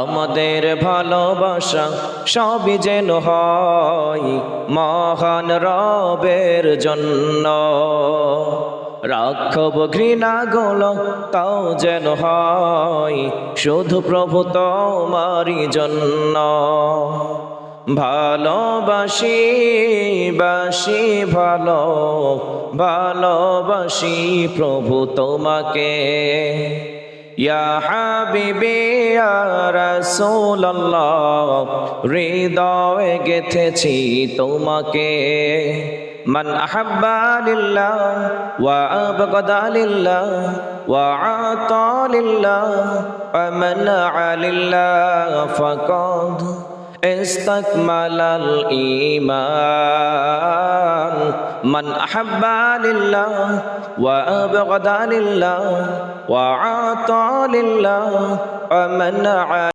আমাদের ভালোবাসা সবই যেন হয় মহান রবের জন্য। রাখব ঘৃণা গুলো তাও যেন হয় শুধু প্রভু তোমারই জন্য। ভালোবাসি বাসি ভালোবাসি প্রভু তোমাকে। ইয়া হাবিবি ইয়া রাসূলুল্লাহ, হৃদয়ে গেথেছি তোমাকে। মান আহাব্বা লিল্লাহ ওয়া আবগাদা লিল্লাহ ওয়া আতা লিল্লাহ ওয়া মানআ লিল্লাহ ফাকাদ ইস্তাকমালাল ঈমান। মান আহাব্বা লিল্লাহ ওয়া আবগাদা লিল্লাহ ওয়া আতা লিল্লাহ ওয়া মানআ